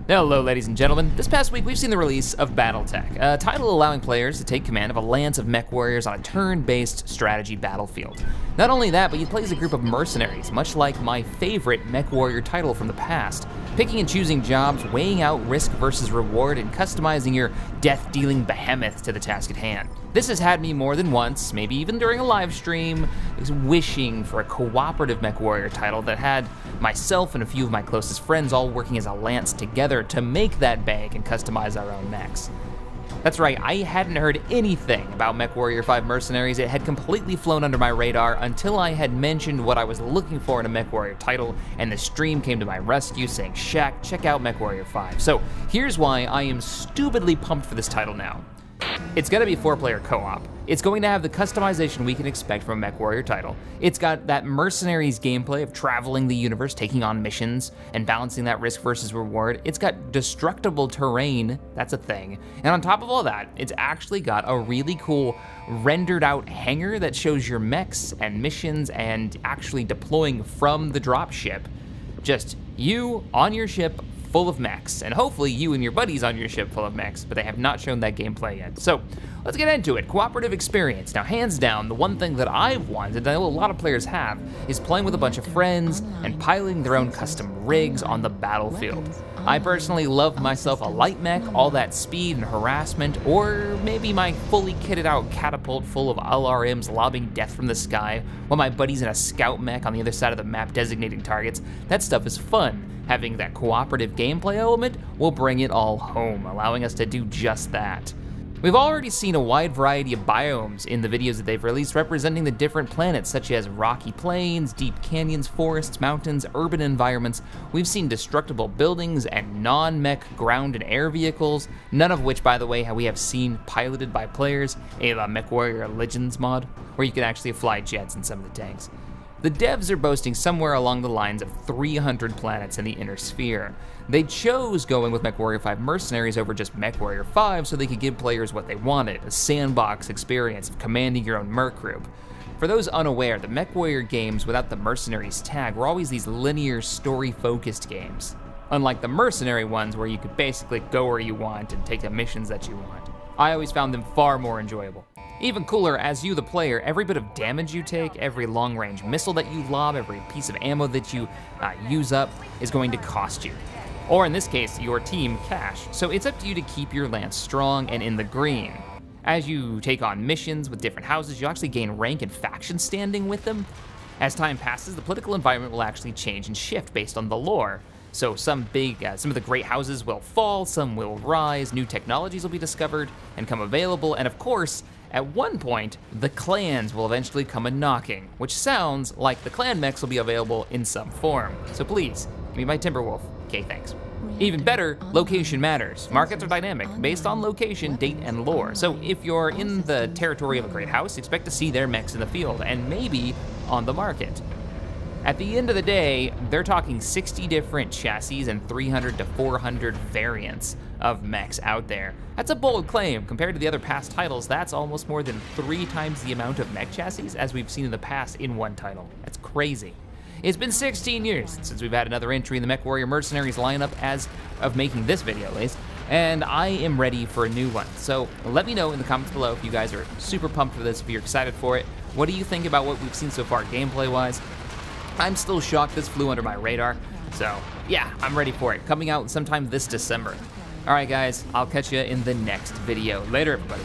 Hello ladies and gentlemen, this past week we've seen the release of Battletech, a title allowing players to take command of a lance of mech warriors on a turn-based strategy battlefield. Not only that, but you play as a group of mercenaries, much like my favorite MechWarrior title from the past, picking and choosing jobs, weighing out risk versus reward, and customizing your death-dealing behemoth to the task at hand. This has had me more than once, maybe even during a live stream, wishing for a cooperative MechWarrior title that had myself and a few of my closest friends all working as a lance together to make that bank and customize our own mechs. That's right, I hadn't heard anything about MechWarrior 5 Mercenaries. It had completely flown under my radar until I had mentioned what I was looking for in a MechWarrior title, and the stream came to my rescue saying, Shaq, check out MechWarrior 5. So here's why I am stupidly pumped for this title now. It's gonna be 4-player co-op. It's going to have the customization we can expect from a MechWarrior title. It's got that Mercenaries gameplay of traveling the universe, taking on missions, and balancing that risk versus reward. It's got destructible terrain, that's a thing. And on top of all that, it's actually got a really cool rendered out hangar that shows your mechs and missions and actually deploying from the dropship. Just you on your ship, full of mechs, and hopefully you and your buddies on your ship full of mechs, but they have not shown that gameplay yet. So let's get into it. Cooperative experience. Now, hands down, the one thing that I've wanted, and I know a lot of players have, is playing with a bunch of friends and piloting their own custom rigs on the battlefield. I personally love myself a light mech, all that speed and harassment, or maybe my fully kitted out catapult full of LRMs lobbing death from the sky, while my buddy's in a scout mech on the other side of the map designating targets. That stuff is fun. Having that cooperative gameplay element will bring it all home, allowing us to do just that. We've already seen a wide variety of biomes in the videos that they've released representing the different planets, such as rocky plains, deep canyons, forests, mountains, urban environments. We've seen destructible buildings and non-mech ground and air vehicles, none of which, by the way, we have seen piloted by players, a la MechWarrior Legends mod, where you can actually fly jets in some of the tanks. The devs are boasting somewhere along the lines of 300 planets in the inner sphere. They chose going with MechWarrior 5 Mercenaries over just MechWarrior 5 so they could give players what they wanted, a sandbox experience of commanding your own merc group. For those unaware, the MechWarrior games without the Mercenaries tag were always these linear, story-focused games, unlike the Mercenary ones where you could basically go where you want and take the missions that you want. I always found them far more enjoyable. Even cooler, as you, the player, every bit of damage you take, every long-range missile that you lob, every piece of ammo that you use up is going to cost you. Or in this case, your team cash. So it's up to you to keep your lance strong and in the green. As you take on missions with different houses, you actually gain rank and faction standing with them. As time passes, the political environment will actually change and shift based on the lore. So some of the great houses will fall, some will rise, new technologies will be discovered and come available, and of course, at one point, the clans will eventually come a-knocking, which sounds like the clan mechs will be available in some form. So please, give me my Timberwolf. Okay, thanks. Even better, location matters. Markets are dynamic, based on location, date, and lore. So if you're in the territory of a great house, expect to see their mechs in the field, and maybe on the market. At the end of the day, they're talking 60 different chassis and 300 to 400 variants of mechs out there. That's a bold claim. Compared to the other past titles, that's almost more than 3 times the amount of mech chassis as we've seen in the past in one title. That's crazy. It's been 16 years since we've had another entry in the MechWarrior Mercenaries lineup as of making this video at least, and I am ready for a new one. So let me know in the comments below if you guys are super pumped for this, if you're excited for it. What do you think about what we've seen so far gameplay-wise? I'm still shocked this flew under my radar, so yeah, I'm ready for it. Coming out sometime this December. All right, guys, I'll catch you in the next video. Later, everybody.